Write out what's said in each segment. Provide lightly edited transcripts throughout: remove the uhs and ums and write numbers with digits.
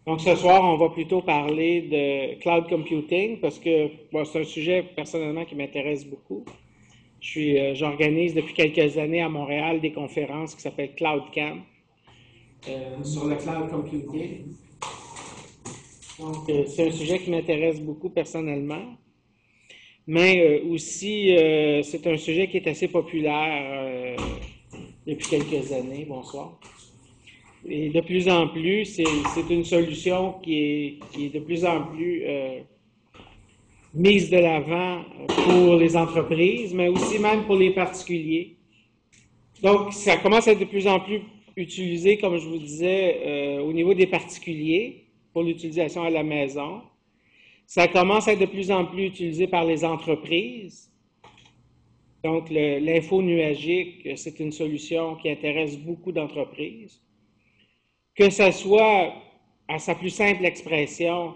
Donc ce soir, on va plutôt parler de cloud computing parce que bon, c'est un sujet personnellement qui m'intéresse beaucoup. J'organise depuis quelques années à Montréal des conférences qui s'appellent CloudCamp sur le cloud computing. Donc c'est un sujet qui m'intéresse beaucoup personnellement, mais aussi c'est un sujet qui est assez populaire depuis quelques années. Bonsoir. Et de plus en plus, c'est une solution qui est de plus en plus mise de l'avant pour les entreprises, mais aussi même pour les particuliers. Donc, ça commence à être de plus en plus utilisé, comme je vous disais, au niveau des particuliers pour l'utilisation à la maison. Ça commence à être de plus en plus utilisé par les entreprises. Donc, l'info nuagique, c'est une solution qui intéresse beaucoup d'entreprises. Que ce soit, à sa plus simple expression,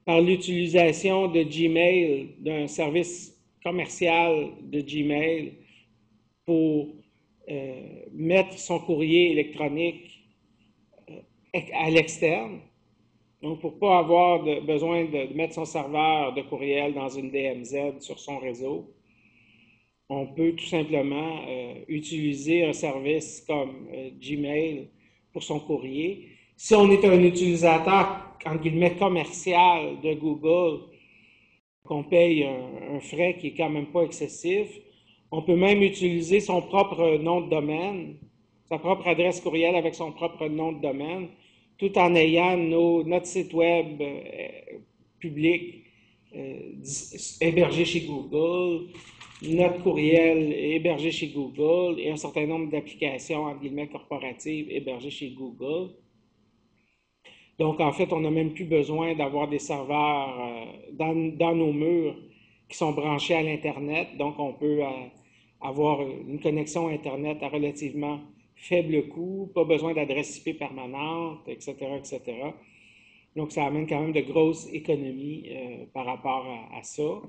par l'utilisation de Gmail, d'un service commercial de Gmail pour mettre son courrier électronique à l'externe. Donc, pour ne pas avoir besoin de mettre son serveur de courriel dans une DMZ sur son réseau, on peut tout simplement utiliser un service comme Gmail pour son courrier. Si on est un utilisateur, en guillemets, commercial de Google, qu'on paye un frais qui est quand même pas excessif, on peut même utiliser son propre nom de domaine, sa propre adresse courriel avec son propre nom de domaine, tout en ayant notre site web public hébergé chez Google, notre courriel hébergé chez Google et un certain nombre d'applications, en guillemets, corporatives hébergées chez Google. Donc, en fait, on n'a même plus besoin d'avoir des serveurs dans nos murs qui sont branchés à l'Internet. Donc, on peut avoir une connexion Internet à relativement faible coût, pas besoin d'adresse IP permanente, etc., etc. Donc, ça amène quand même de grosses économies par rapport à ça.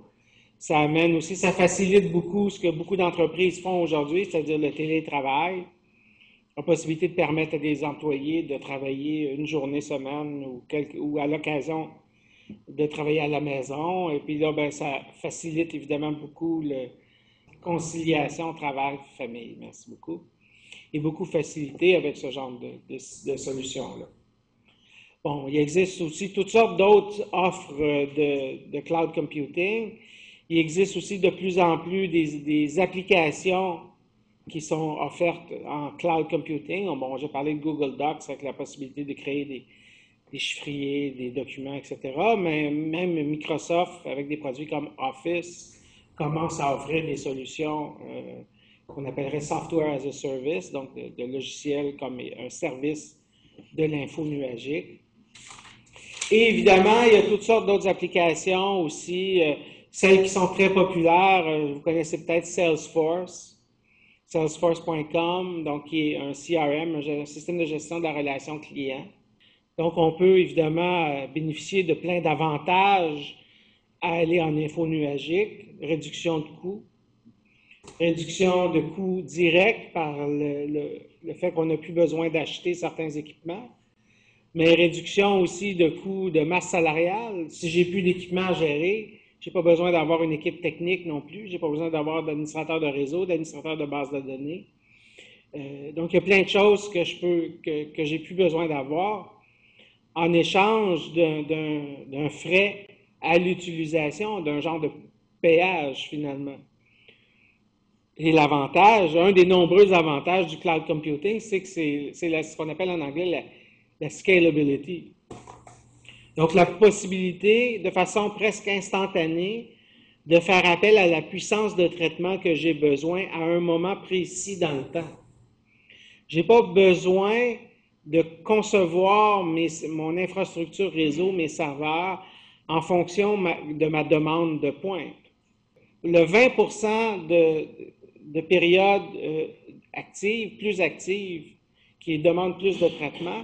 Ça amène aussi, ça facilite beaucoup ce que beaucoup d'entreprises font aujourd'hui, c'est-à-dire le télétravail. La possibilité de permettre à des employés de travailler une journée semaine ou à l'occasion de travailler à la maison. Et puis là, ben, ça facilite évidemment beaucoup la conciliation travail-famille. Merci beaucoup. Et beaucoup facilité avec ce genre de solutions-là. Bon, il existe aussi toutes sortes d'autres offres de cloud computing. Il existe aussi de plus en plus des applications qui sont offertes en cloud computing. Bon, j'ai parlé de Google Docs avec la possibilité de créer des chiffriers, des documents, etc. Mais même Microsoft, avec des produits comme Office, commence à offrir des solutions qu'on appellerait software as a service, donc de logiciels comme un service de l'info nuagique. Et évidemment, il y a toutes sortes d'autres applications aussi, celles qui sont très populaires. Vous connaissez peut-être Salesforce, salesforce.com, donc qui est un CRM, un système de gestion de la relation client. Donc, on peut évidemment bénéficier de plein d'avantages à aller en info nuagique, réduction de coûts directs par le fait qu'on n'a plus besoin d'acheter certains équipements, mais réduction aussi de coûts de masse salariale. Si j'ai plus d'équipement à gérer, j'ai pas besoin d'avoir une équipe technique non plus. J'ai pas besoin d'avoir d'administrateur de réseau, d'administrateur de base de données. Donc, il y a plein de choses que j'ai plus besoin d'avoir en échange d'un frais à l'utilisation, d'un genre de péage finalement. Et l'avantage, un des nombreux avantages du cloud computing, c'est que c'est ce qu'on appelle en anglais la scalability. Donc, la possibilité, de façon presque instantanée, de faire appel à la puissance de traitement que j'ai besoin à un moment précis dans le temps. Je n'ai pas besoin de concevoir mon infrastructure réseau, mes serveurs, en fonction de ma demande de pointe. Le 20% de périodes actives, plus actives, qui demandent plus de traitement,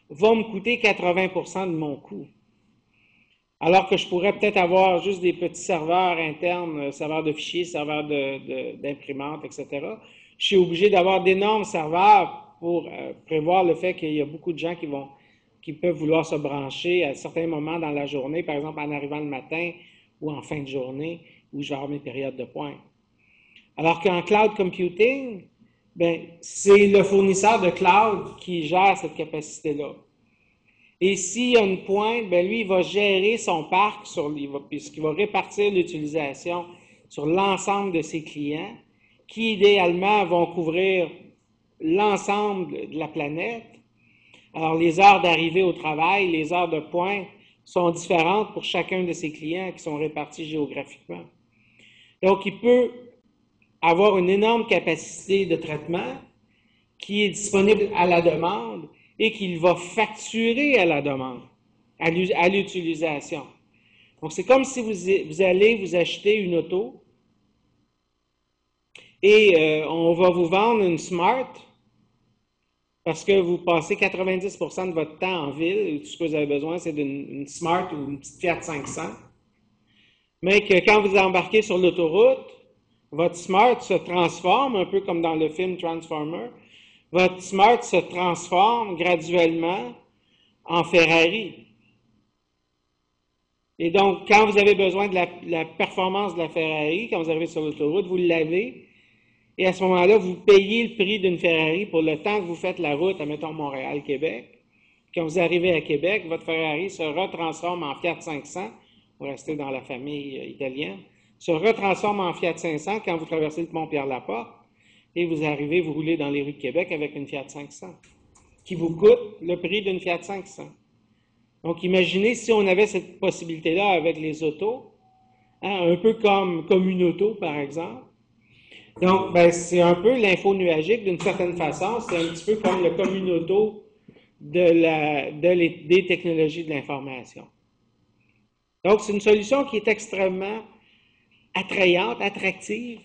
va me coûter 80% de mon coût. Alors que je pourrais peut-être avoir juste des petits serveurs internes, serveurs de fichiers, serveurs d'imprimantes, etc. Je suis obligé d'avoir d'énormes serveurs pour prévoir le fait qu'il y a beaucoup de gens qui qui peuvent vouloir se brancher à certains moments dans la journée, par exemple en arrivant le matin ou en fin de journée, où je vais avoir mes périodes de pointe. Alors qu'en cloud computing, ben, c'est le fournisseur de cloud qui gère cette capacité-là. Et s'il y a une pointe, ben lui, il va gérer son parc, puisqu'il va répartir l'utilisation sur l'ensemble de ses clients, qui idéalement vont couvrir l'ensemble de la planète. Alors, les heures d'arrivée au travail, les heures de pointe sont différentes pour chacun de ses clients qui sont répartis géographiquement. Donc, il peut avoir une énorme capacité de traitement qui est disponible à la demande et qu'il va facturer à la demande, à l'utilisation. Donc, c'est comme si vous allez vous acheter une auto et on va vous vendre une Smart parce que vous passez 90% de votre temps en ville et tout ce que vous avez besoin, c'est d'une Smart ou une petite Fiat 500. Mais que quand vous embarquez sur l'autoroute, votre Smart se transforme, un peu comme dans le film Transformer, votre Smart se transforme graduellement en Ferrari. Et donc, quand vous avez besoin de la performance de la Ferrari, quand vous arrivez sur l'autoroute, vous l'avez, et à ce moment-là, vous payez le prix d'une Ferrari pour le temps que vous faites la route, admettons Montréal-Québec. Quand vous arrivez à Québec, votre Ferrari se retransforme en Fiat 500, vous restez dans la famille italienne, se retransforme en Fiat 500 quand vous traversez le pont Pierre-Laporte, et vous arrivez, vous roulez dans les rues de Québec avec une Fiat 500, qui vous coûte le prix d'une Fiat 500. Donc, imaginez si on avait cette possibilité-là avec les autos, hein, un peu comme une auto, par exemple. Donc, ben, c'est un peu l'info nuagique d'une certaine façon. C'est un petit peu comme le communauto des technologies de l'information. Donc, c'est une solution qui est extrêmement attrayante, attractive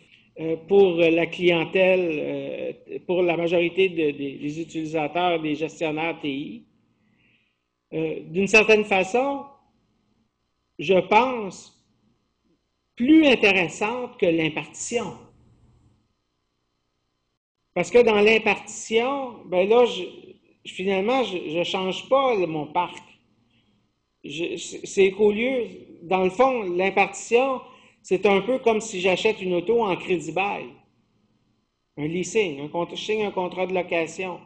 pour la clientèle, pour la majorité des utilisateurs, des gestionnaires TI. D'une certaine façon, je pense, plus intéressante que l'impartition. Parce que dans l'impartition, ben là, finalement, je ne change pas mon parc. C'est qu'au lieu, dans le fond, l'impartition, c'est un peu comme si j'achète une auto en crédit-bail. Un leasing, je signe un contrat de location.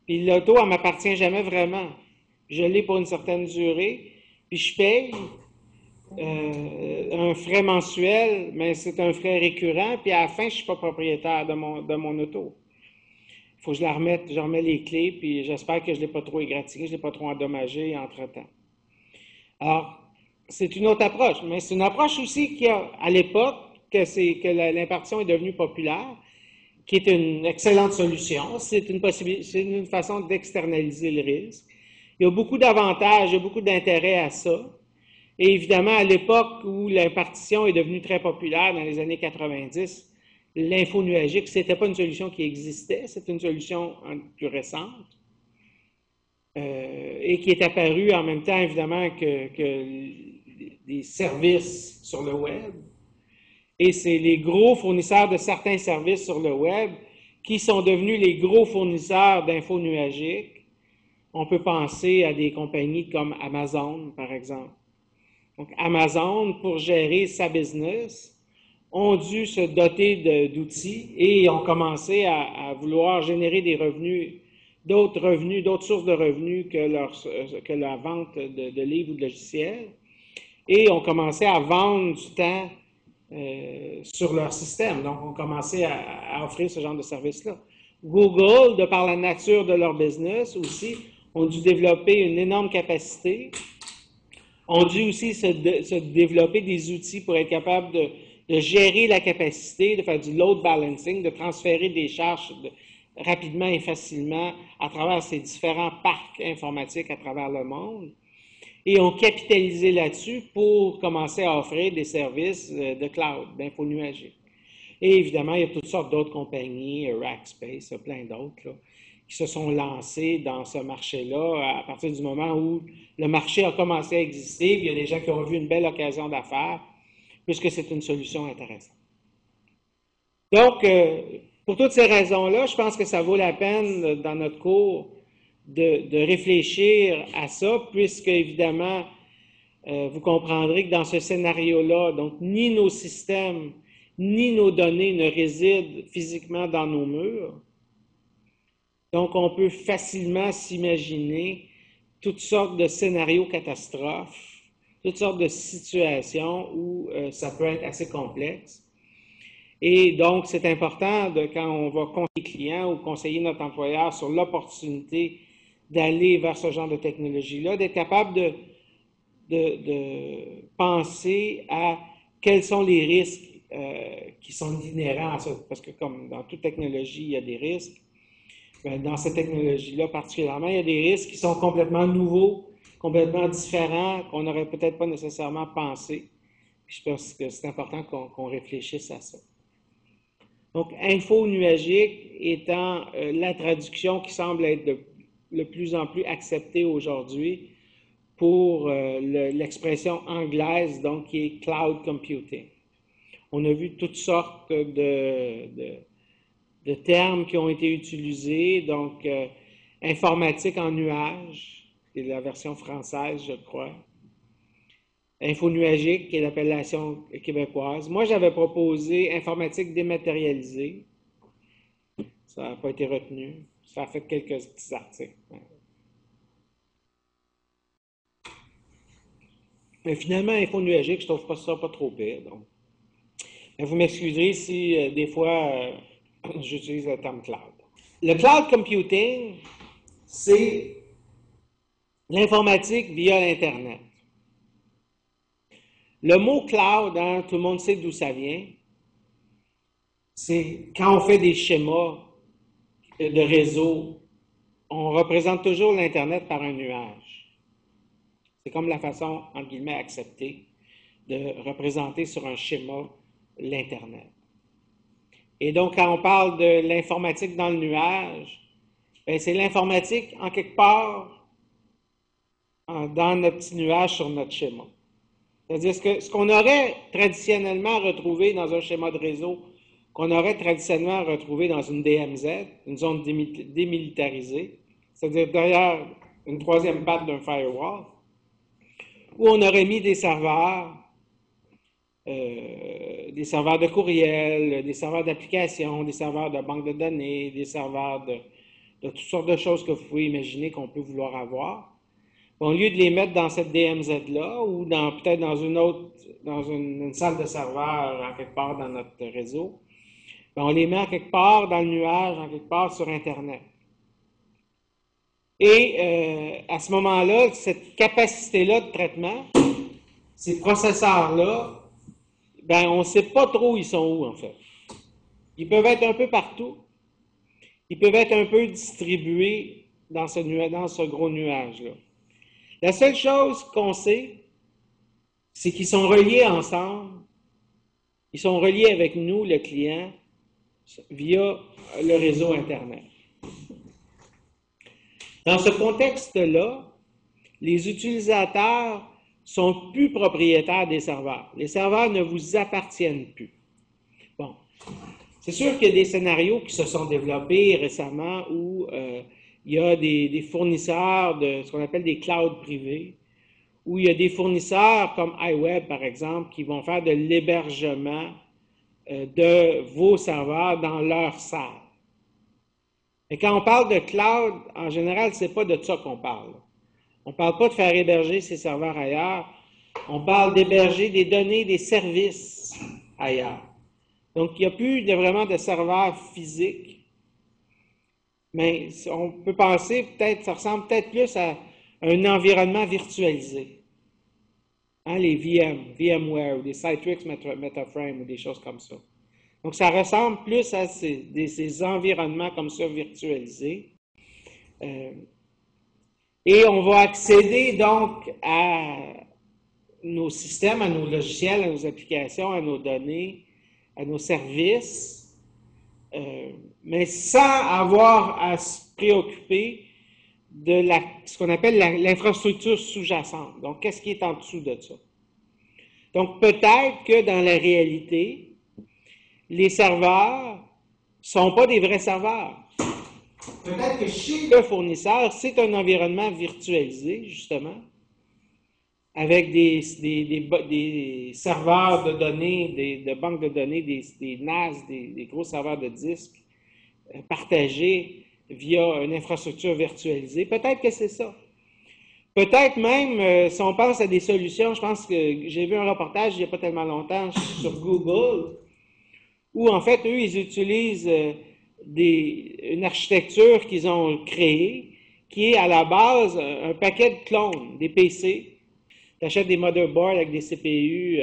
Puis l'auto, elle ne m'appartient jamais vraiment. Je l'ai pour une certaine durée, puis je paye un frais mensuel, mais c'est un frais récurrent, puis à la fin, je ne suis pas propriétaire de mon auto. Il faut que je la remette, je remets les clés, puis j'espère que je ne l'ai pas trop égratigné, je ne l'ai pas trop endommagé entre-temps. Alors, c'est une autre approche, mais c'est une approche aussi qui a, à l'époque, que l'impartition est devenue populaire, qui est une excellente solution. C'est une façon d'externaliser le risque. Il y a beaucoup d'avantages, il y a beaucoup d'intérêt à ça. Et évidemment, à l'époque où l'impartition est devenue très populaire, dans les années 90, l'info nuagique, ce n'était pas une solution qui existait, c'est une solution plus récente et qui est apparue en même temps, évidemment, que des services sur le web. Et c'est les gros fournisseurs de certains services sur le web qui sont devenus les gros fournisseurs d'info nuagique. On peut penser à des compagnies comme Amazon, par exemple. Donc, Amazon, pour gérer sa business, ont dû se doter d'outils et ont commencé à vouloir générer des revenus, d'autres sources de revenus que la vente de livres ou de logiciels, et ont commencé à vendre du temps sur leur système. Donc, ont commencé à offrir ce genre de service-là. Google, de par la nature de leur business aussi, ont dû développer une énorme capacité, ont dû aussi se développer des outils pour être capables de gérer la capacité, de faire du load balancing, de transférer des charges rapidement et facilement à travers ces différents parcs informatiques à travers le monde. Et ont capitalisé là-dessus pour commencer à offrir des services de cloud, d'info nuagique. Et évidemment, il y a toutes sortes d'autres compagnies, Rackspace, plein d'autres, là, qui se sont lancés dans ce marché-là à partir du moment où le marché a commencé à exister. Il y a des gens qui ont vu une belle occasion d'affaires, puisque c'est une solution intéressante. Donc, pour toutes ces raisons-là, je pense que ça vaut la peine, dans notre cours, de réfléchir à ça, puisque évidemment, vous comprendrez que dans ce scénario-là, donc ni nos systèmes, ni nos données ne résident physiquement dans nos murs. Donc, on peut facilement s'imaginer toutes sortes de scénarios catastrophes, toutes sortes de situations où ça peut être assez complexe. Et donc, c'est important, quand on va conseiller le client ou conseiller notre employeur sur l'opportunité d'aller vers ce genre de technologie-là, d'être capable de penser à quels sont les risques qui sont inhérents à ça. Parce que comme dans toute technologie, il y a des risques. Dans cette technologie-là particulièrement, il y a des risques qui sont complètement nouveaux, complètement différents, qu'on n'aurait peut-être pas nécessairement pensé. Je pense que c'est important qu'on réfléchisse à ça. Donc, info nuagique étant la traduction qui semble être de plus en plus acceptée aujourd'hui pour l'expression anglaise, donc qui est cloud computing. On a vu toutes sortes de termes qui ont été utilisés, donc informatique en nuage, c'est la version française, je crois. Infonuagique, qui est l'appellation québécoise. Moi, j'avais proposé informatique dématérialisée. Ça n'a pas été retenu. Ça a fait quelques petits articles. Mais finalement, infonuagique, je trouve pas ça pas trop pire. Donc. Mais vous m'excuserez si des fois j'utilise le terme cloud. Le cloud computing, c'est l'informatique via l'Internet. Le mot cloud, hein, tout le monde sait d'où ça vient. C'est quand on fait des schémas de réseau, on représente toujours l'Internet par un nuage. C'est comme la façon, entre guillemets, acceptée de représenter sur un schéma l'Internet. Et donc, quand on parle de l'informatique dans le nuage, c'est l'informatique en quelque part dans notre petit nuage sur notre schéma. C'est-à-dire que ce qu'on aurait traditionnellement retrouvé dans un schéma de réseau, qu'on aurait traditionnellement retrouvé dans une DMZ, une zone démilitarisée, c'est-à-dire derrière une troisième patte d'un firewall, où on aurait mis des serveurs de courriel, des serveurs d'application, des serveurs de banque de données, des serveurs de toutes sortes de choses que vous pouvez imaginer qu'on peut vouloir avoir. Au lieu de les mettre dans cette DMZ-là ou peut-être dans une autre, dans une salle de serveur en quelque part dans notre réseau, on les met en quelque part dans le nuage, en quelque part sur Internet. Et à ce moment-là, cette capacité-là de traitement, ces processeurs-là, on ne sait pas trop ils sont où en fait. Ils peuvent être un peu partout. Ils peuvent être un peu distribués dans ce gros nuage-là. La seule chose qu'on sait, c'est qu'ils sont reliés ensemble. Ils sont reliés avec nous, le client, via le réseau Internet. Dans ce contexte-là, les utilisateurs sont plus propriétaires des serveurs. Les serveurs ne vous appartiennent plus. Bon, c'est sûr qu'il y a des scénarios qui se sont développés récemment où il y a des fournisseurs de ce qu'on appelle des clouds privés, où il y a des fournisseurs comme iWeb, par exemple, qui vont faire de l'hébergement de vos serveurs dans leur salle. Et quand on parle de cloud, en général, ce n'est pas de ça qu'on parle. On ne parle pas de faire héberger ces serveurs ailleurs. On parle d'héberger des données, des services ailleurs. Donc, il n'y a plus vraiment de serveurs physiques. Mais on peut penser peut-être, ça ressemble peut-être plus à un environnement virtualisé. Hein, les VMware ou des Citrix Metaframe ou des choses comme ça. Donc, ça ressemble plus à ces environnements comme ça virtualisés. Et on va accéder donc à nos systèmes, à nos logiciels, à nos applications, à nos données, à nos services, mais sans avoir à se préoccuper de ce qu'on appelle l'infrastructure sous-jacente. Donc, qu'est-ce qui est en dessous de ça? Donc, peut-être que dans la réalité, les serveurs ne sont pas des vrais serveurs. Peut-être que chez le fournisseur, c'est un environnement virtualisé, justement, avec des serveurs de données, de banques de données, des NAS, des gros serveurs de disques partagés via une infrastructure virtualisée. Peut-être que c'est ça. Peut-être même, si on pense à des solutions, je pense que j'ai vu un reportage il n'y a pas tellement longtemps sur Google, où en fait, eux, ils utilisent une architecture qu'ils ont créée, qui est à la base un paquet de clones, des PC. Tu achètes des motherboards avec des CPU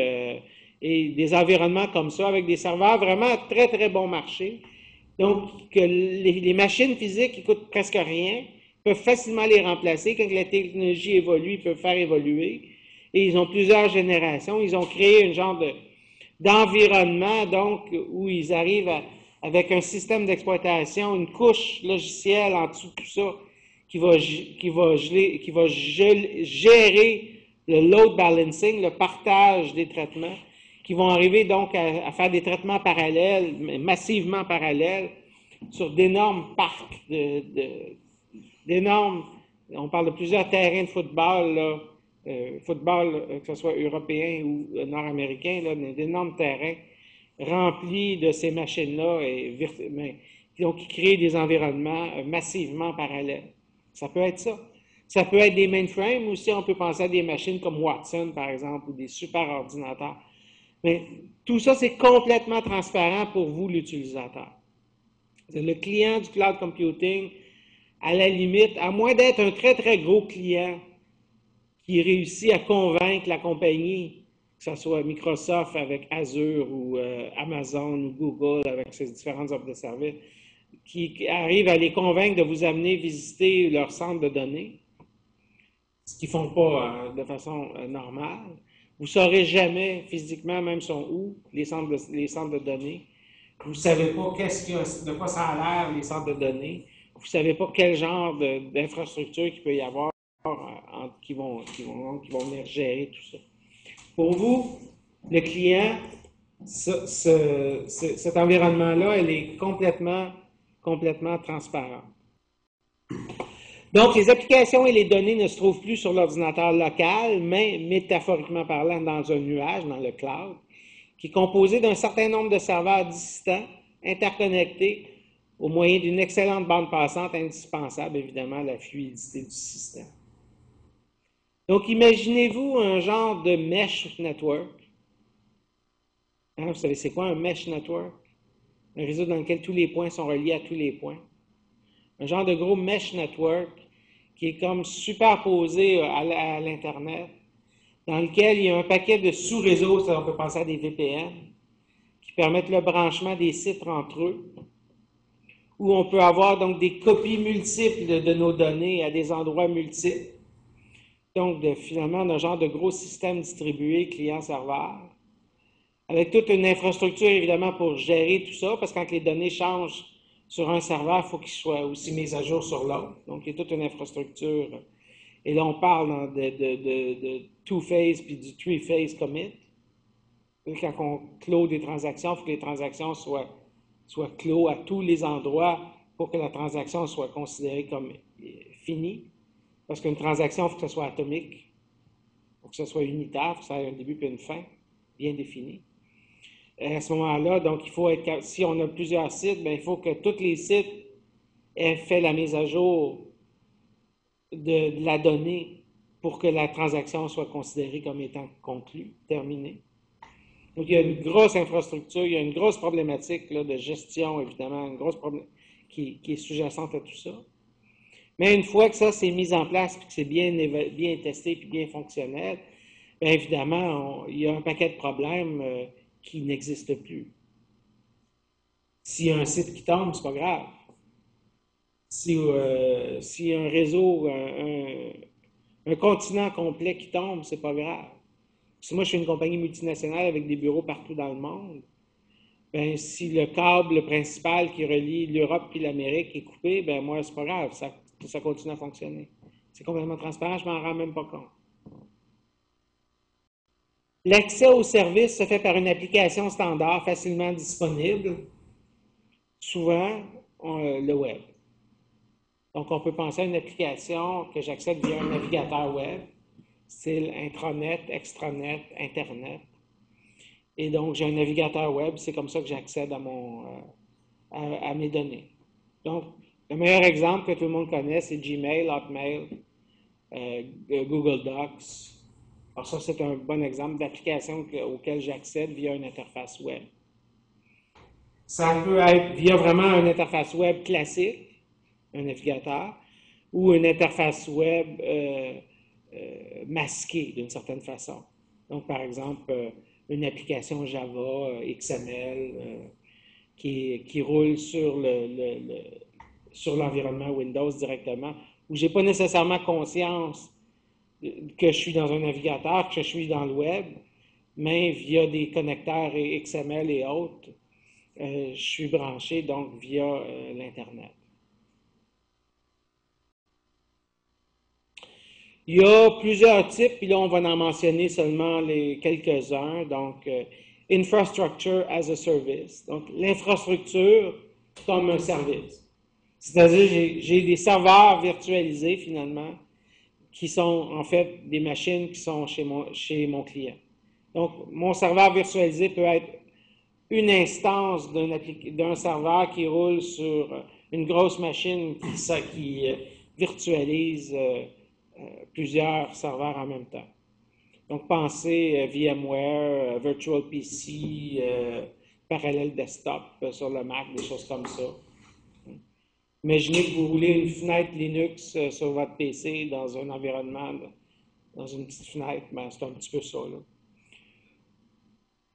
et des environnements comme ça, avec des serveurs vraiment très, très bon marché. Donc, que les machines physiques qui coûtent presque rien peuvent facilement les remplacer. Quand la technologie évolue, ils peuvent faire évoluer. Et ils ont plusieurs générations. Ils ont créé un genre d'environnement, donc, où ils arrivent avec un système d'exploitation, une couche logicielle en dessous de tout ça, qui va gérer le load balancing, le partage des traitements, qui vont arriver donc à faire des traitements parallèles, massivement parallèles, sur d'énormes parcs, d'énormes, on parle de plusieurs terrains de football, là, que ce soit européen ou nord-américain, d'énormes terrains remplis de ces machines-là, donc qui créent des environnements massivement parallèles. Ça peut être ça. Ça peut être des mainframes aussi, on peut penser à des machines comme Watson, par exemple, ou des super ordinateurs. Mais tout ça, c'est complètement transparent pour vous, l'utilisateur. Le client du cloud computing, à la limite, à moins d'être un très, très gros client qui réussit à convaincre la compagnie, que ce soit Microsoft avec Azure ou Amazon ou Google avec ses différentes offres de services, qui arrive à les convaincre de vous amener visiter leur centre de données, ce qu'ils ne font pas de façon normale. Vous ne saurez jamais physiquement même sont où les centres de données. Vous ne savez pas de quoi ça a l'air, les centres de données. Vous ne savez pas quel genre d'infrastructure qu'il peut y avoir qui vont venir gérer tout ça. Pour vous, le client, cet environnement-là, il est complètement transparent. Donc, les applications et les données ne se trouvent plus sur l'ordinateur local, mais métaphoriquement parlant, dans un nuage, dans le cloud, qui est composé d'un certain nombre de serveurs distants, interconnectés, au moyen d'une excellente bande passante indispensable, évidemment, à la fluidité du système. Donc, imaginez-vous un genre de mesh network. Hein, vous savez, c'est quoi un mesh network? Un réseau dans lequel tous les points sont reliés à tous les points. Un genre de gros mesh network qui est comme superposé à l'Internet, dans lequel il y a un paquet de sous-réseaux, on peut penser à des VPN, qui permettent le branchement des sites entre eux, où on peut avoir donc des copies multiples de nos données à des endroits multiples. Donc, finalement, un genre de gros système distribué client-serveur, avec toute une infrastructure, évidemment, pour gérer tout ça, parce que quand les données changent sur un serveur, il faut qu'il soit aussi mis à jour sur l'autre. Donc, il y a toute une infrastructure. Et là, on parle de two-phase puis du three-phase commit. Quand on clôt des transactions, il faut que les transactions soient clos à tous les endroits pour que la transaction soit considérée comme finie. Parce qu'une transaction, il faut que ce soit atomique, il faut que ce soit unitaire, il faut que ça ait un début et une fin bien définie. À ce moment-là, donc, il faut être, si on a plusieurs sites, bien, il faut que tous les sites aient fait la mise à jour de la donnée pour que la transaction soit considérée comme étant conclue, terminée. Donc, il y a une grosse infrastructure, il y a une grosse problématique là, de gestion, évidemment, une grosse problématique qui est sous-jacente à tout ça. Mais une fois que ça s'est mis en place, puis que c'est bien testé, puis bien fonctionnel, bien évidemment, il y a un paquet de problèmes qui n'existent plus. S'il y a un site qui tombe, c'est pas grave. Si un réseau, un continent complet qui tombe, c'est pas grave. Si moi, je suis une compagnie multinationale avec des bureaux partout dans le monde, ben, si le câble principal qui relie l'Europe et l'Amérique est coupé, ben moi, c'est pas grave, ça continue à fonctionner. C'est complètement transparent, je m'en rends même pas compte. L'accès au service se fait par une application standard facilement disponible, souvent le web. Donc, on peut penser à une application que j'accède via un navigateur web, style intranet, extranet, Internet. Et donc, j'ai un navigateur web, c'est comme ça que j'accède à mes données. Donc, le meilleur exemple que tout le monde connaît, c'est Gmail, Hotmail, Google Docs. Alors ça, c'est un bon exemple d'application auquel j'accède via une interface web. Ça peut être via vraiment une interface web classique, un navigateur, ou une interface web masquée d'une certaine façon. Donc, par exemple, une application Java, XML, qui roule sur l'environnement Windows directement, où je n'ai pas nécessairement conscience que je suis dans un navigateur, que je suis dans le web, mais via des connecteurs XML et autres, je suis branché donc via l'Internet. Il y a plusieurs types, puis là, on va en mentionner seulement les quelques-uns. Donc, Infrastructure as a Service. Donc, l'infrastructure comme un service. C'est-à-dire, j'ai des serveurs virtualisés, finalement, qui sont en fait des machines qui sont chez mon client. Donc, mon serveur virtualisé peut être une instance d'un serveur qui roule sur une grosse machine qui virtualise plusieurs serveurs en même temps. Donc, pensez VMware, Virtual PC, Parallel Desktop sur le Mac, des choses comme ça. Imaginez que vous roulez une fenêtre Linux sur votre PC dans un environnement, dans une petite fenêtre, mais c'est un petit peu ça, là.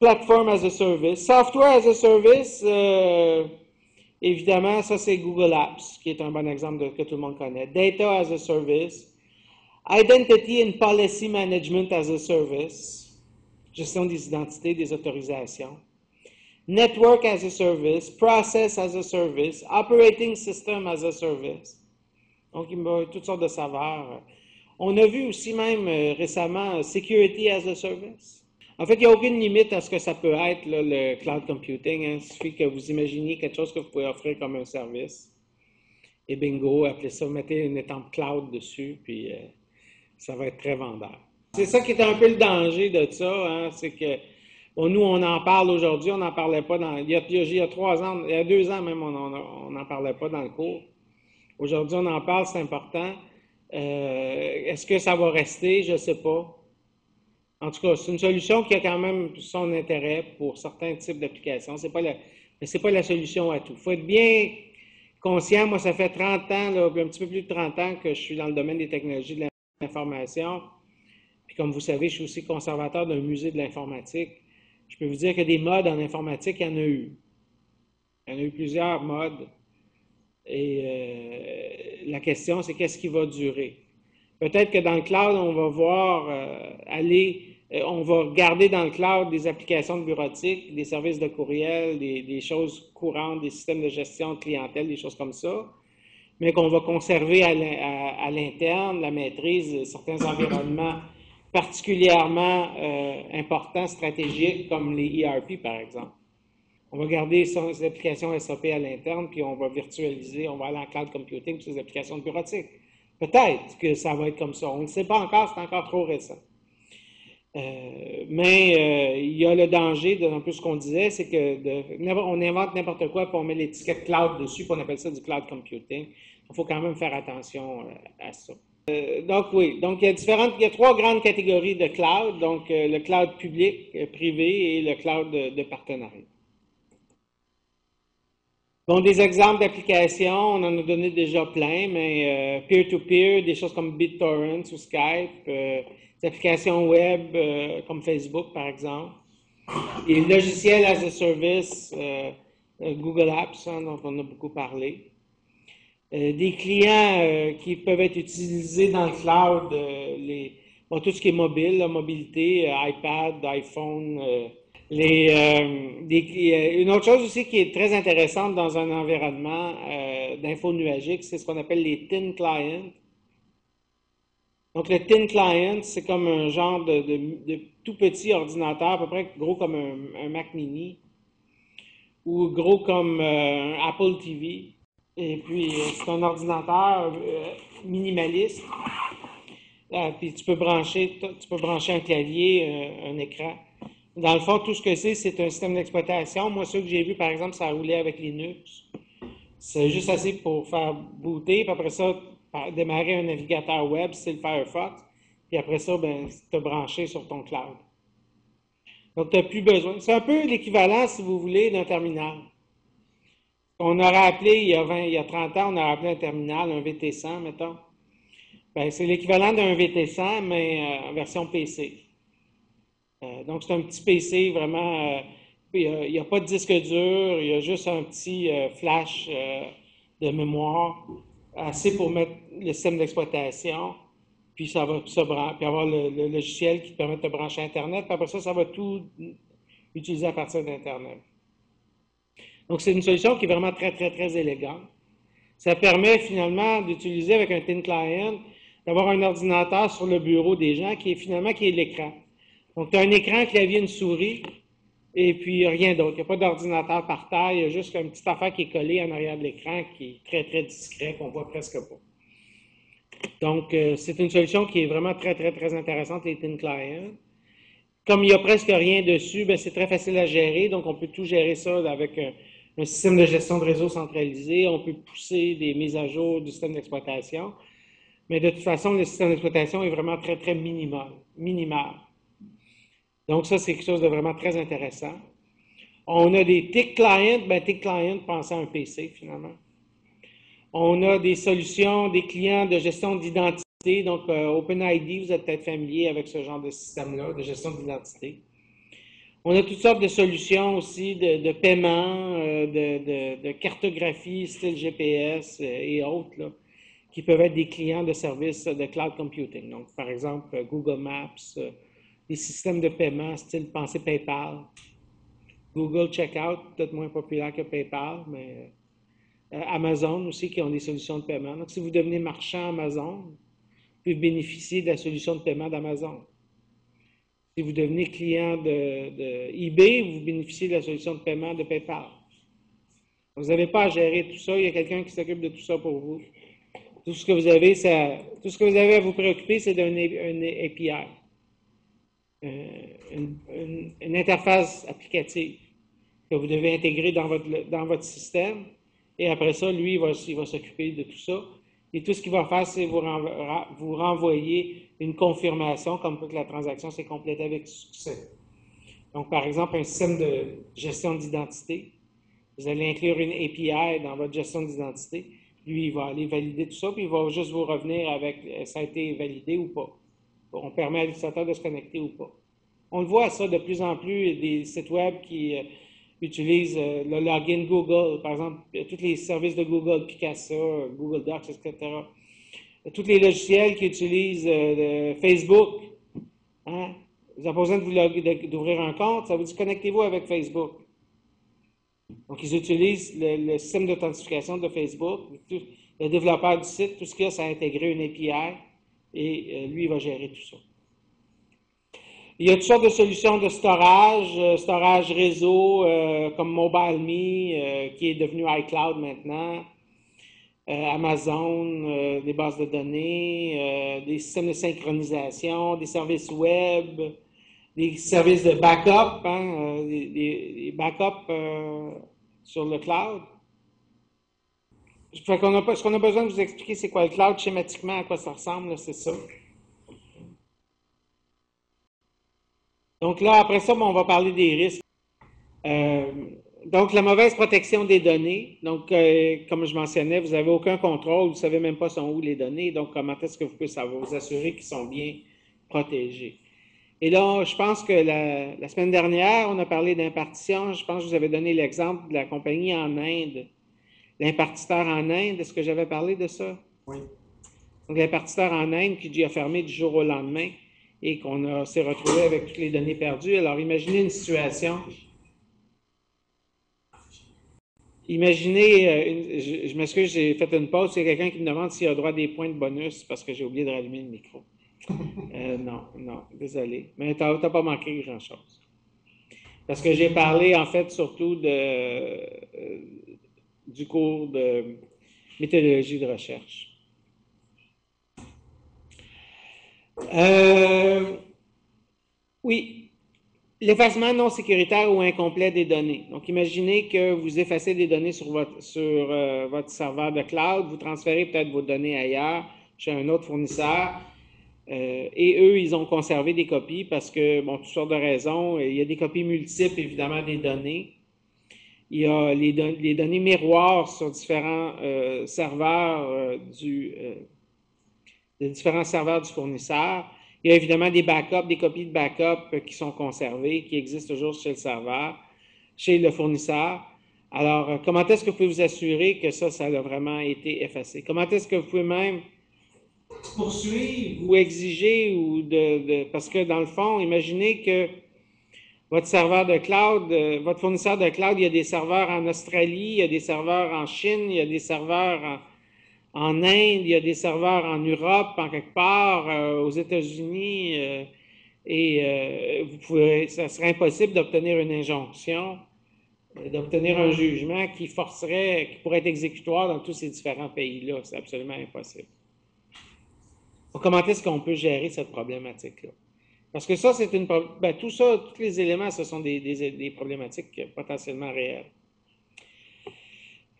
Platform as a Service. Software as a Service, évidemment, ça c'est Google Apps, qui est un bon exemple que tout le monde connaît. Data as a Service. Identity and Policy Management as a Service. Gestion des identités, des autorisations. Network as a Service. Process as a Service. Operating System as a Service. Donc, il y a toutes sortes de saveurs. On a vu aussi même récemment Security as a Service. En fait, il n'y a aucune limite à ce que ça peut être, là, le cloud computing. Hein. Il suffit que vous imaginiez quelque chose que vous pouvez offrir comme un service. Et bingo, appelez ça, mettez une étampe cloud dessus, puis ça va être très vendeur. C'est ça qui est un peu le danger de ça, hein, c'est que bon, nous, on en parle aujourd'hui, on n'en parlait pas il y a 3 ans, il y a 2 ans même, on n'en parlait pas dans le cours. Aujourd'hui, on en parle, c'est important. Est-ce que ça va rester? Je ne sais pas. En tout cas, c'est une solution qui a quand même son intérêt pour certains types d'applications. C'est pas la solution à tout. Il faut être bien conscient. Moi, ça fait 30 ans, là, un petit peu plus de 30 ans que je suis dans le domaine des technologies de l'information. Puis comme vous savez, je suis aussi conservateur d'un musée de l'informatique. Je peux vous dire que des modes en informatique, il y en a eu. Il y en a eu plusieurs modes. Et la question, c'est qu'est-ce qui va durer? Peut-être que dans le cloud, on va voir on va garder dans le cloud des applications de bureautique, des services de courriel, des choses courantes, des systèmes de gestion de clientèle, des choses comme ça, mais qu'on va conserver à l'interne la maîtrise de certains environnements particulièrement importants, stratégiques, comme les ERP, par exemple. On va garder ces applications SAP à l'interne, puis on va virtualiser, on va aller en cloud computing pour ces applications de bureautique. Peut-être que ça va être comme ça. On ne sait pas encore, c'est encore trop récent. Mais il y a le danger, un peu ce qu'on disait, c'est on invente n'importe quoi, puis on met l'étiquette cloud dessus, puis on appelle ça du cloud computing. Il faut quand même faire attention à ça. Donc oui, donc il y a 3 grandes catégories de cloud, donc le cloud public, privé et le cloud de partenariat. Bon, des exemples d'applications, on en a donné déjà plein, mais peer-to-peer, des choses comme BitTorrent ou Skype, des applications web comme Facebook, par exemple. Et logiciels as a service, Google Apps, hein, dont on a beaucoup parlé. Des clients qui peuvent être utilisés dans le cloud, tout ce qui est mobile, la mobilité, iPad, iPhone, une autre chose aussi qui est très intéressante dans un environnement d'info nuagique, c'est ce qu'on appelle les thin clients. Donc, le thin client, c'est comme un genre de tout petit ordinateur, à peu près gros comme un Mac mini, ou gros comme un Apple TV. Et puis, c'est un ordinateur minimaliste. Puis tu peux brancher un clavier, un écran. Dans le fond, tout ce que c'est un système d'exploitation. Moi, ceux que j'ai vus, par exemple, ça roulait avec Linux. C'est juste assez pour faire booter, puis après ça, démarrer un navigateur web, c'est le Firefox. Puis après ça, ben, te brancher sur ton cloud. Donc, tu n'as plus besoin. C'est un peu l'équivalent, si vous voulez, d'un terminal. On aurait appelé, il y a 30 ans, on aurait appelé un terminal, un VT100, mettons. Ben, c'est l'équivalent d'un VT100, mais en version PC. Donc, c'est un petit PC vraiment. Il n'y a pas de disque dur, il y a juste un petit flash de mémoire, assez pour mettre le système d'exploitation, puis ça va puis avoir le logiciel qui te permet de te brancher Internet, puis après ça va tout utiliser à partir d'Internet. Donc, c'est une solution qui est vraiment très, très, très élégante. Ça permet finalement d'utiliser avec un thin client, d'avoir un ordinateur sur le bureau des gens qui est l'écran. Donc, tu as un écran, clavier, une souris, et puis rien d'autre. Il n'y a pas d'ordinateur par terre, il y a juste une petite affaire qui est collée en arrière de l'écran qui est très, très discret, qu'on voit presque pas. Donc, c'est une solution qui est vraiment très, très, très intéressante, les thin clients. Comme il n'y a presque rien dessus, ben, c'est très facile à gérer, donc on peut tout gérer ça avec un système de gestion de réseau centralisé. On peut pousser des mises à jour du système d'exploitation. Mais de toute façon, le système d'exploitation est vraiment très, très minimal. Donc, ça, c'est quelque chose de vraiment très intéressant. On a des TIC clients. Ben, TIC client, pensez à un PC, finalement. On a des solutions, des clients de gestion d'identité. Donc, OpenID, vous êtes peut-être familier avec ce genre de système-là, de gestion d'identité. On a toutes sortes de solutions aussi de paiement, de cartographie, style GPS et autres, là, qui peuvent être des clients de services de cloud computing. Donc, par exemple, Google Maps, des systèmes de paiement, style pensée PayPal. Google Checkout, peut-être moins populaire que PayPal, mais Amazon aussi, qui ont des solutions de paiement. Donc, si vous devenez marchand Amazon, vous pouvez bénéficier de la solution de paiement d'Amazon. Si vous devenez client de eBay, vous bénéficiez de la solution de paiement de PayPal. Vous n'avez pas à gérer tout ça, il y a quelqu'un qui s'occupe de tout ça pour vous. Tout ce que vous avez à vous préoccuper, c'est d'un API, une interface applicative que vous devez intégrer dans votre système. Et après ça, lui, il va s'occuper de tout ça. Et tout ce qu'il va faire, c'est vous renvoyer une confirmation comme quoi que la transaction s'est complétée avec succès. Donc, par exemple, un système de gestion d'identité. Vous allez inclure une API dans votre gestion d'identité. Lui, il va aller valider tout ça, puis il va juste vous revenir avec ça a été validé ou pas. On permet à l'utilisateur de se connecter ou pas. On le voit ça de plus en plus, des sites web qui utilisent le login Google, par exemple, tous les services de Google, Picasa, Google Docs, etc. Tous les logiciels qui utilisent Facebook. Hein? Vous n'avez pas besoin d'ouvrir un compte, ça vous dit connectez-vous avec Facebook. Donc, ils utilisent le système d'authentification de Facebook. Le développeur du site, tout ce qu'il y a, c'est intégrer une API et lui, il va gérer tout ça. Il y a toutes sortes de solutions de storage réseau, comme MobileMe, qui est devenu iCloud maintenant, Amazon, des bases de données, des systèmes de synchronisation, des services web, des services de backup, hein, des backups sur le cloud. Fait ce qu'on a besoin de vous expliquer, c'est quoi le cloud schématiquement, à quoi ça ressemble, c'est ça. Donc là, après ça, on va parler des risques. Euh, donc, la mauvaise protection des données. Donc, comme je mentionnais, vous n'avez aucun contrôle, vous ne savez même pas sont où les données. Donc, comment est-ce que vous pouvez vous assurer qu'ils sont bien protégés? Et là, je pense que la semaine dernière, on a parlé d'impartition. Je pense que je vous avais donné l'exemple de la compagnie en Inde, l'impartiteur en Inde. Est-ce que j'avais parlé de ça? Oui. Donc, l'impartiteur en Inde qui a fermé du jour au lendemain et qu'on s'est retrouvé avec toutes les données perdues. Alors, imaginez une situation. Imaginez, je m'excuse, j'ai fait une pause. Il y a quelqu'un qui me demande s'il a droit à des points de bonus parce que j'ai oublié de rallumer le micro. Non, désolé. Mais tu n'as pas manqué grand-chose. Parce que j'ai parlé, en fait, surtout du cours méthodologie de recherche. Oui, l'effacement non sécuritaire ou incomplet des données. Donc, imaginez que vous effacez des données sur votre serveur de cloud, vous transférez peut-être vos données ailleurs, chez un autre fournisseur, et eux, ils ont conservé des copies parce que, bon, toutes sortes de raisons. Il y a des copies multiples, évidemment, des données. Il y a les données miroirs sur différents serveurs de différents serveurs du fournisseur. Il y a évidemment des backups, des copies de backup qui sont conservées, qui existent toujours chez le serveur, chez le fournisseur. Alors, comment est-ce que vous pouvez vous assurer que ça a vraiment été effacé? Comment est-ce que vous pouvez même poursuivre ou exiger parce que dans le fond, imaginez que votre serveur de cloud, votre fournisseur de cloud, il y a des serveurs en Australie, il y a des serveurs en Chine, il y a des serveurs en Inde, il y a des serveurs en Europe, en quelque part, aux États-Unis, ça serait impossible d'obtenir une injonction, d'obtenir un jugement qui pourrait être exécutoire dans tous ces différents pays-là. C'est absolument impossible. Donc, comment est-ce qu'on peut gérer cette problématique-là? Parce que ça, tout ça, tous les éléments, ce sont des problématiques potentiellement réelles.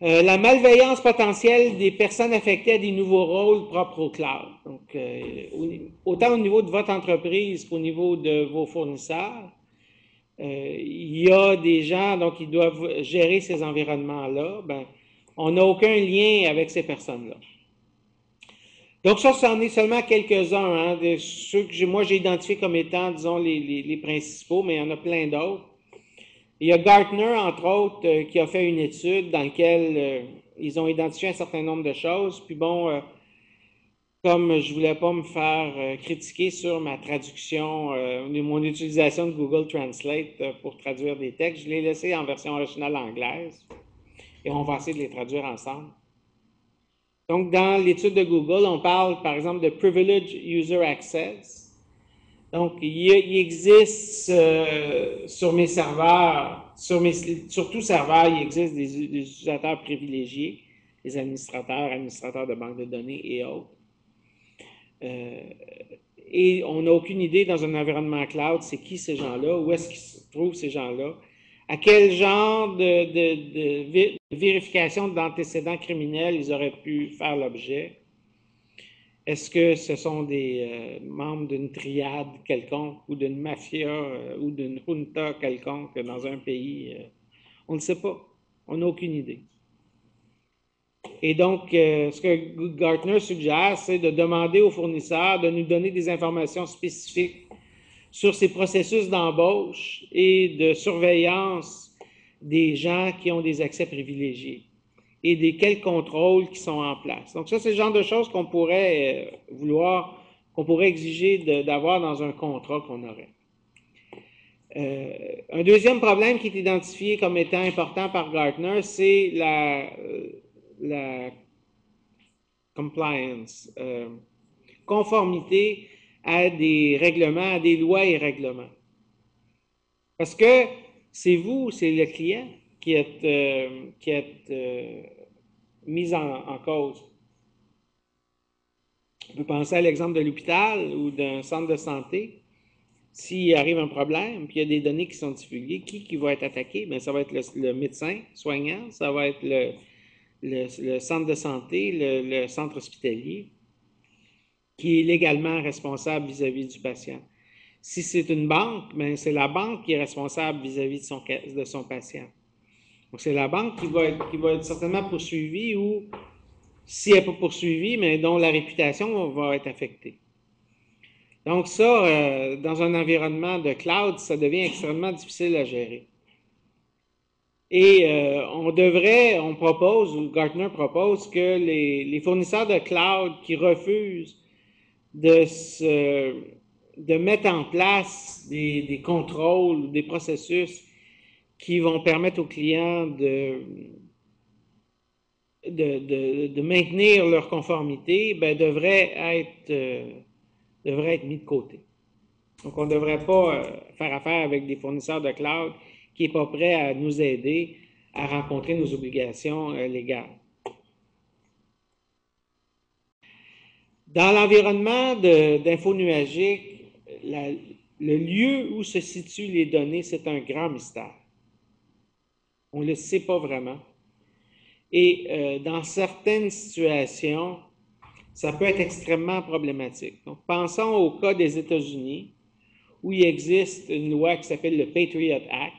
La malveillance potentielle des personnes affectées à des nouveaux rôles propres au cloud. Donc, autant au niveau de votre entreprise qu'au niveau de vos fournisseurs, il y a des gens donc, qui doivent gérer ces environnements-là. Ben, on n'a aucun lien avec ces personnes-là. Donc, ça, c'en est seulement quelques-uns, hein, de ceux que moi j'ai identifiés comme étant, disons, les principaux, mais il y en a plein d'autres. Il y a Gartner, entre autres, qui a fait une étude dans laquelle ils ont identifié un certain nombre de choses. Puis bon, comme je ne voulais pas me faire critiquer sur ma traduction, mon utilisation de Google Translate pour traduire des textes, je l'ai laissé en version originale anglaise. Et on va essayer de les traduire ensemble. Donc, dans l'étude de Google, on parle, par exemple, de Privileged User Access. Donc, il existe sur mes serveurs, sur tout serveur, il existe des utilisateurs privilégiés, les administrateurs de banques de données et autres. Et on n'a aucune idée dans un environnement cloud, c'est qui ces gens-là, où est-ce qu'ils se trouvent ces gens-là, à quel genre de vérification d'antécédents criminels ils auraient pu faire l'objet. Est-ce que ce sont des membres d'une triade quelconque ou d'une mafia ou d'une junta quelconque dans un pays? On ne sait pas. On n'a aucune idée. Et donc, ce que Gartner suggère, c'est de demander aux fournisseurs de nous donner des informations spécifiques sur ces processus d'embauche et de surveillance des gens qui ont des accès privilégiés et des quels contrôles qui sont en place. Donc ça, c'est le genre de choses qu'on pourrait qu'on pourrait exiger d'avoir dans un contrat qu'on aurait. Un deuxième problème qui est identifié comme étant important par Gartner, c'est la compliance, conformité à des règlements, à des lois et règlements. Parce que c'est le client qui est mis en cause. On peut penser à l'exemple de l'hôpital ou d'un centre de santé. S'il arrive un problème, puis il y a des données qui sont divulguées, qui va être attaqué? Bien, ça va être le médecin soignant, ça va être le centre de santé, le centre hospitalier, qui est légalement responsable vis-à-vis du patient. Si c'est une banque, bien, c'est la banque qui est responsable vis-à-vis de son patient. Donc, c'est la banque qui va être certainement poursuivie ou, si elle n'est pas poursuivie, mais dont la réputation va être affectée. Donc ça, dans un environnement de cloud, ça devient extrêmement difficile à gérer. Et Gartner propose que les fournisseurs de cloud qui refusent de mettre en place des contrôles, des processus qui vont permettre aux clients de maintenir leur conformité, ben, devraient être mis de côté. Donc, on ne devrait pas faire affaire avec des fournisseurs de cloud qui n'est pas prêt à nous aider à rencontrer nos obligations légales. Dans l'environnement d'infonuagique, le lieu où se situent les données, c'est un grand mystère. On ne le sait pas vraiment. Et dans certaines situations, ça peut être extrêmement problématique. Donc, pensons au cas des États-Unis, où il existe une loi qui s'appelle le Patriot Act,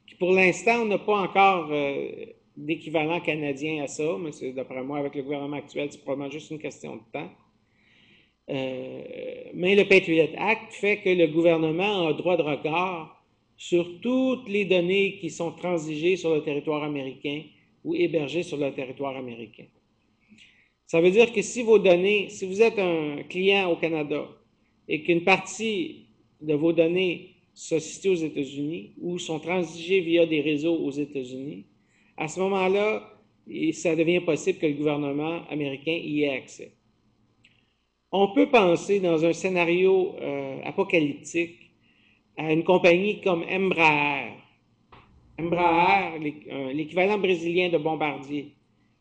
qui pour l'instant n'a pas encore d'équivalent canadien à ça, mais d'après moi, avec le gouvernement actuel, c'est probablement juste une question de temps. Mais le Patriot Act fait que le gouvernement a droit de regard sur toutes les données qui sont transigées sur le territoire américain ou hébergées sur le territoire américain. Ça veut dire que si vos données, si vous êtes un client au Canada et qu'une partie de vos données se situe aux États-Unis ou sont transigées via des réseaux aux États-Unis, à ce moment-là, ça devient possible que le gouvernement américain y ait accès. On peut penser dans un scénario apocalyptique à une compagnie comme Embraer. Embraer, l'équivalent brésilien de Bombardier.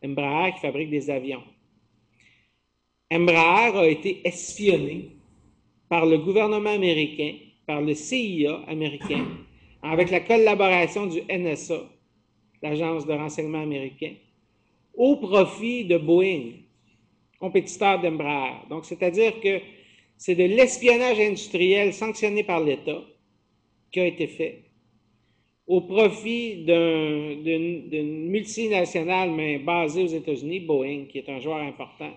Embraer qui fabrique des avions. Embraer a été espionné par le gouvernement américain, par le CIA américain, avec la collaboration du NSA, l'agence de renseignement américain, au profit de Boeing, compétiteur d'Embraer. Donc, c'est-à-dire que c'est de l'espionnage industriel sanctionné par l'État qui a été fait au profit d'une multinationale, mais basée aux États-Unis, Boeing, qui est un joueur important.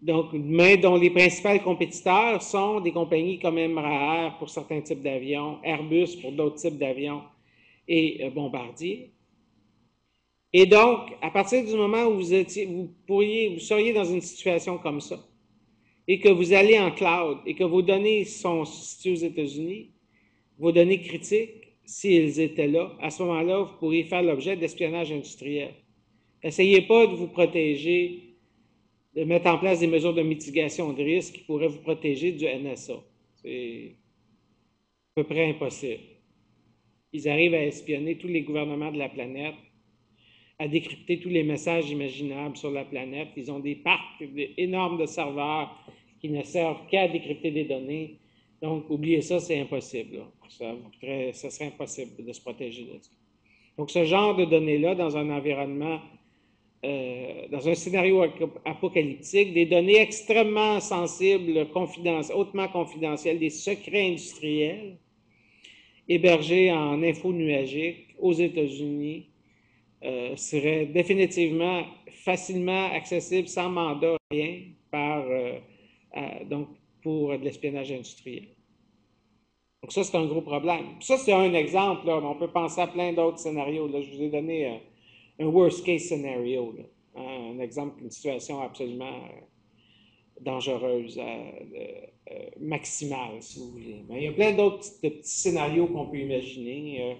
Donc, mais dont les principaux compétiteurs sont des compagnies comme Embraer pour certains types d'avions, Airbus pour d'autres types d'avions et Bombardier. Et donc, à partir du moment où vous seriez dans une situation comme ça, et que vous allez en cloud, et que vos données sont situées aux États-Unis, vos données critiques, s'ils étaient là, à ce moment-là, vous pourriez faire l'objet d'espionnage industriel. N'essayez pas de vous protéger, de mettre en place des mesures de mitigation de risque qui pourraient vous protéger du NSA. C'est à peu près impossible. Ils arrivent à espionner tous les gouvernements de la planète, à décrypter tous les messages imaginables sur la planète. Ils ont des parcs énormes de serveurs qui ne servent qu'à décrypter des données. Donc, oubliez ça, c'est impossible. Ça serait impossible de se protéger de ça. Donc, ce genre de données-là, dans un environnement, dans un scénario apocalyptique, des données extrêmement sensibles, hautement confidentielles, des secrets industriels, hébergés en info nuagique aux États-Unis, serait définitivement facilement accessible sans mandat, rien, donc pour de l'espionnage industriel. Donc ça, c'est un gros problème. Ça, c'est un exemple, là, mais on peut penser à plein d'autres scénarios. Là. Je vous ai donné un worst case scenario, là. Un exemple d'une situation absolument dangereuse, maximale, si vous voulez. Mais il y a plein d'autres petits scénarios qu'on peut imaginer.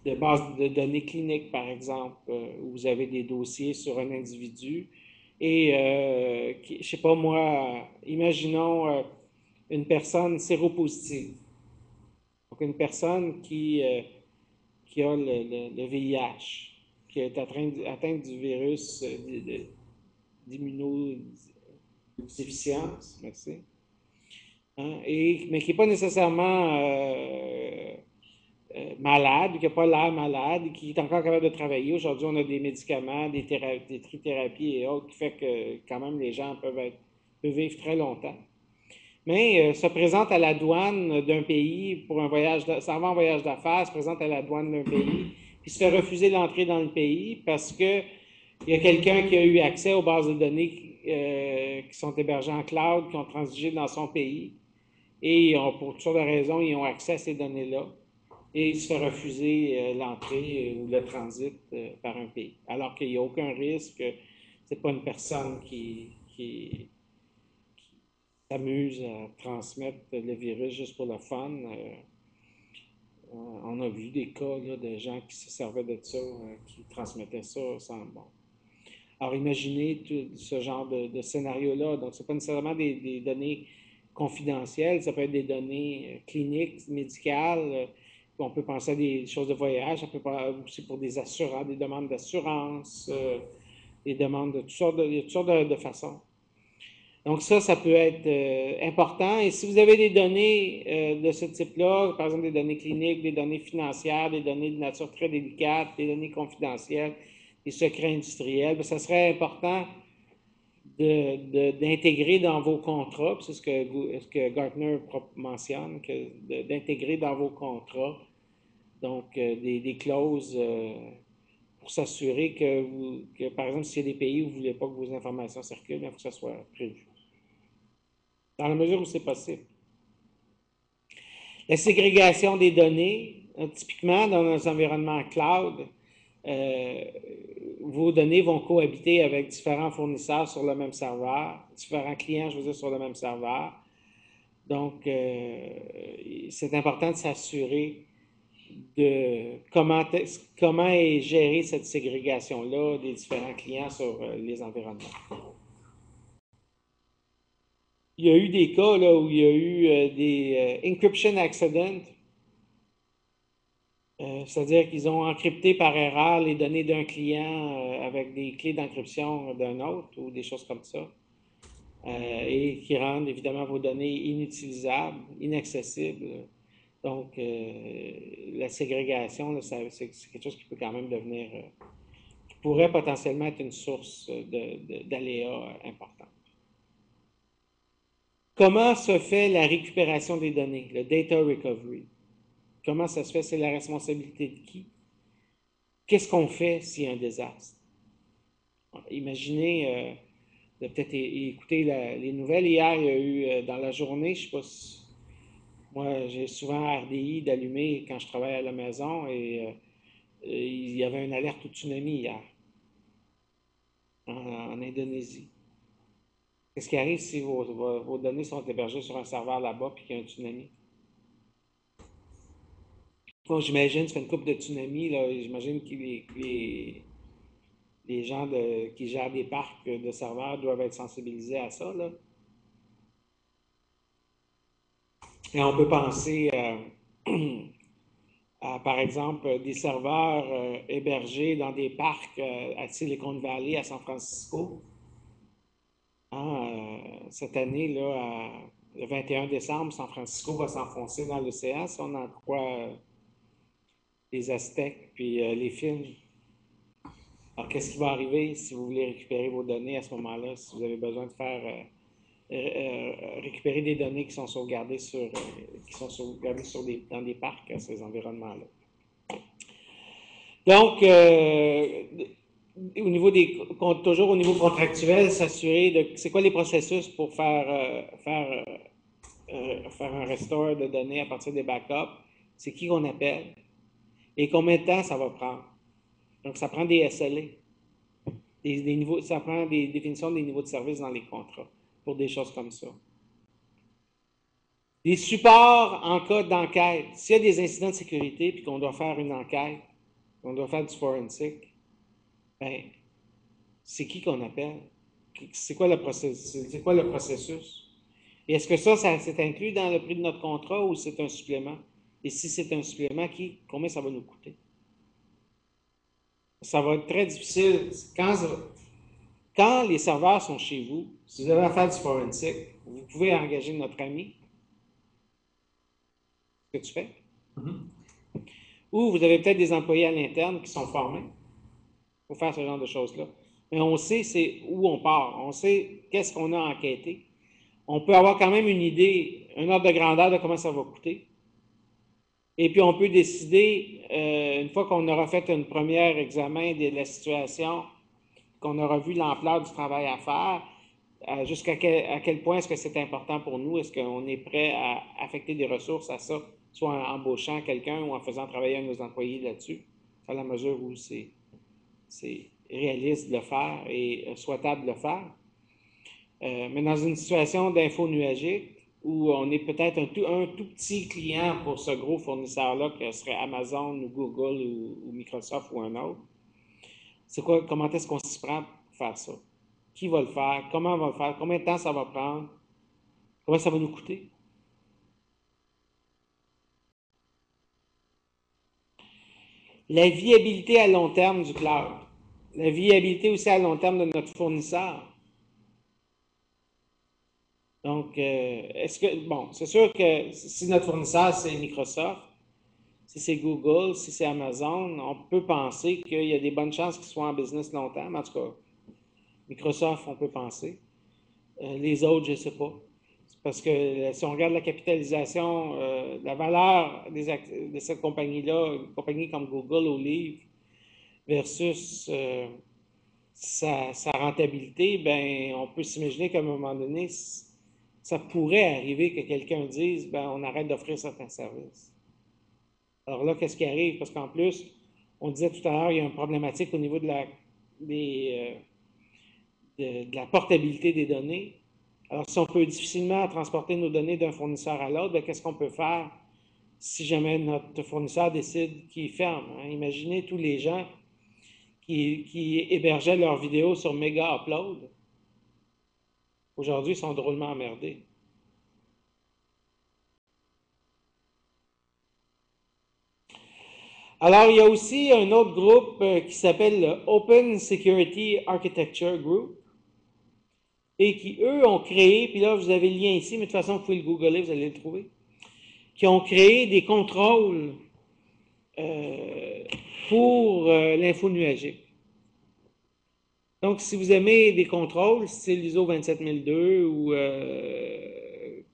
De bases de données cliniques, par exemple, où vous avez des dossiers sur un individu. Et, je ne sais pas moi, imaginons une personne séropositive. Donc, une personne qui a le VIH, qui est atteinte du virus d'immunodéficience, merci. Hein, mais qui n'est pas nécessairement malade, qui n'a pas l'air malade, qui est encore capable de travailler. Aujourd'hui, on a des médicaments, des trithérapies et autres qui fait que quand même les gens peuvent vivre très longtemps. Mais se présente à la douane d'un pays pour un voyage, s'en va en voyage d'affaires, se présente à la douane d'un pays, puis se fait refuser l'entrée dans le pays parce que il y a quelqu'un qui a eu accès aux bases de données qui sont hébergées en cloud, qui ont transigé dans son pays, et pour toutes sortes de raisons, ils ont accès à ces données-là. Et il se fait refuser l'entrée ou le transit par un pays. Alors qu'il n'y a aucun risque, ce n'est pas une personne qui s'amuse à transmettre le virus juste pour le fun. On a vu des cas là, de gens qui se servaient de ça, qui transmettaient ça sans bon. Alors imaginez ce genre de scénario-là. Donc, ce n'est pas nécessairement des données confidentielles, ça peut être des données cliniques, médicales. On peut penser à des choses de voyage, ça peut aussi pour des assurances, des demandes d'assurance, des demandes de toutes sortes de façons. Donc ça peut être important. Et si vous avez des données de ce type-là, par exemple des données cliniques, des données financières, des données de nature très délicate, des données confidentielles, des secrets industriels, bien, ça serait important d'intégrer dans vos contrats, c'est ce que Gartner mentionne, d'intégrer dans vos contrats, donc des clauses pour s'assurer que, par exemple, s'il y a des pays où vous ne voulez pas que vos informations circulent, il faut que ça soit prévu, dans la mesure où c'est possible. La ségrégation des données, typiquement dans nos environnements cloud, vos données vont cohabiter avec différents fournisseurs sur le même serveur, différents clients, je veux dire, sur le même serveur. Donc, c'est important de s'assurer de comment est gérée cette ségrégation-là des différents clients sur les environnements. Il y a eu des cas là, où il y a eu des encryption accidents, c'est-à-dire qu'ils ont encrypté par erreur les données d'un client avec des clés d'encryption d'un autre ou des choses comme ça, et qui rendent évidemment vos données inutilisables, inaccessibles. Donc, la ségrégation, c'est quelque chose qui peut quand même devenir, qui pourrait potentiellement être une source d'aléas importants. Comment se fait la récupération des données, le data recovery? Comment ça se fait? C'est la responsabilité de qui? Qu'est-ce qu'on fait s'il y a un désastre? Imaginez, vous avez peut-être écouté les nouvelles hier, il y a eu dans la journée, je ne sais pas si, moi j'ai souvent RDI d'allumer quand je travaille à la maison et il y avait une alerte au tsunami hier en Indonésie. Qu'est-ce qui arrive si vos données sont hébergées sur un serveur là-bas et qu'il y a un tsunami? Bon, j'imagine, ça fait une couple de tsunamis, là, j'imagine que les gens qui gèrent des parcs de serveurs doivent être sensibilisés à ça, là. Et on peut penser à, par exemple, des serveurs hébergés dans des parcs à Silicon Valley, à San Francisco. Cette année, là, le 21 décembre, San Francisco va s'enfoncer dans l'océan, si on en croit les Aztèques puis les films. Alors, qu'est-ce qui va arriver si vous voulez récupérer vos données à ce moment-là, si vous avez besoin de faire récupérer des données qui sont sauvegardées dans des parcs à ces environnements-là. Donc, toujours au niveau contractuel, s'assurer de c'est quoi les processus pour faire un restore de données à partir des backups, c'est qui qu'on appelle et combien de temps ça va prendre. Donc, ça prend des SLA, ça prend des définitions des niveaux de service dans les contrats pour des choses comme ça. Des supports en cas d'enquête. S'il y a des incidents de sécurité puis qu'on doit faire une enquête, qu'on doit faire du forensic, ben, c'est qui qu'on appelle? C'est quoi le processus? Et est-ce que ça c'est inclus dans le prix de notre contrat ou c'est un supplément? Et si c'est un supplément, combien ça va nous coûter? Ça va être très difficile. Quand les serveurs sont chez vous, si vous avez à faire du forensic, vous pouvez engager notre ami. Ce que tu fais. Ou vous avez peut-être des employés à l'interne qui sont formés pour faire ce genre de choses-là. Mais on sait c'est où on part. On sait qu'est-ce qu'on a enquêté. On peut avoir quand même une idée, un ordre de grandeur de comment ça va coûter. Et puis on peut décider, une fois qu'on aura fait un premier examen de la situation, qu'on aura vu l'ampleur du travail à faire, jusqu'à quel point est-ce que c'est important pour nous? Est-ce qu'on est prêt à affecter des ressources à ça, soit en embauchant quelqu'un ou en faisant travailler un de nos employés là-dessus, à la mesure où c'est réaliste de le faire et souhaitable de le faire. Mais dans une situation d'info nuagique, où on est peut-être un tout petit client pour ce gros fournisseur-là, que serait Amazon ou Google ou Microsoft ou un autre, comment est-ce qu'on s'y prend pour faire ça? Qui va le faire? Comment on va le faire? Combien de temps ça va prendre? Combien ça va nous coûter? La viabilité à long terme du cloud. La viabilité aussi à long terme de notre fournisseur. Donc, bon, c'est sûr que si notre fournisseur, c'est Microsoft, si c'est Google, si c'est Amazon, on peut penser qu'il y a des bonnes chances qu'ils soient en business longtemps. Mais en tout cas, Microsoft, on peut penser. Les autres, je ne sais pas. Parce que si on regarde la capitalisation, la valeur de cette compagnie-là, une compagnie comme Google au livre, versus sa rentabilité, ben, on peut s'imaginer qu'à un moment donné, ça pourrait arriver que quelqu'un dise, ben, on arrête d'offrir certains services. Alors là, qu'est-ce qui arrive? Parce qu'en plus, on disait tout à l'heure, il y a une problématique au niveau de la portabilité des données. Alors, si on peut difficilement transporter nos données d'un fournisseur à l'autre, ben, qu'est-ce qu'on peut faire si jamais notre fournisseur décide qu'il ferme? Hein? Imaginez tous les gens qui hébergeaient leurs vidéos sur Mega Upload. Aujourd'hui, ils sont drôlement emmerdés. Alors, il y a aussi un autre groupe qui s'appelle le Open Security Architecture Group et qui, eux, ont créé, puis là, vous avez le lien ici, mais de toute façon, vous pouvez le googler, vous allez le trouver, qui ont créé des contrôles euh, pour l'info nuagique. Donc, si vous aimez des contrôles, style ISO 27002 ou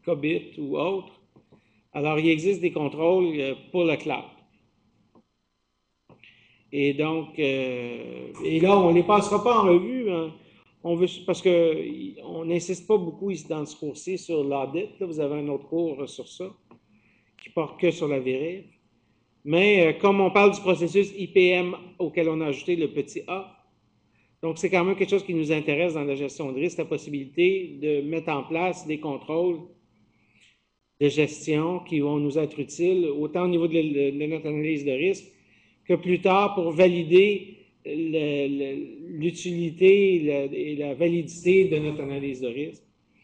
COBIT ou autre, alors il existe des contrôles pour le cloud. Et donc, et là, on ne les passera pas en revue. Hein. On veut, parce qu'on n'insiste pas beaucoup ici dans ce cours-ci sur l'audit. Là, vous avez un autre cours sur ça, qui porte que sur la vérif. Mais comme on parle du processus IPM auquel on a ajouté le petit A, donc c'est quand même quelque chose qui nous intéresse dans la gestion de risque, la possibilité de mettre en place des contrôles de gestion qui vont nous être utiles, autant au niveau de notre analyse de risque, que plus tard pour valider l'utilité et la validité de notre analyse de risque.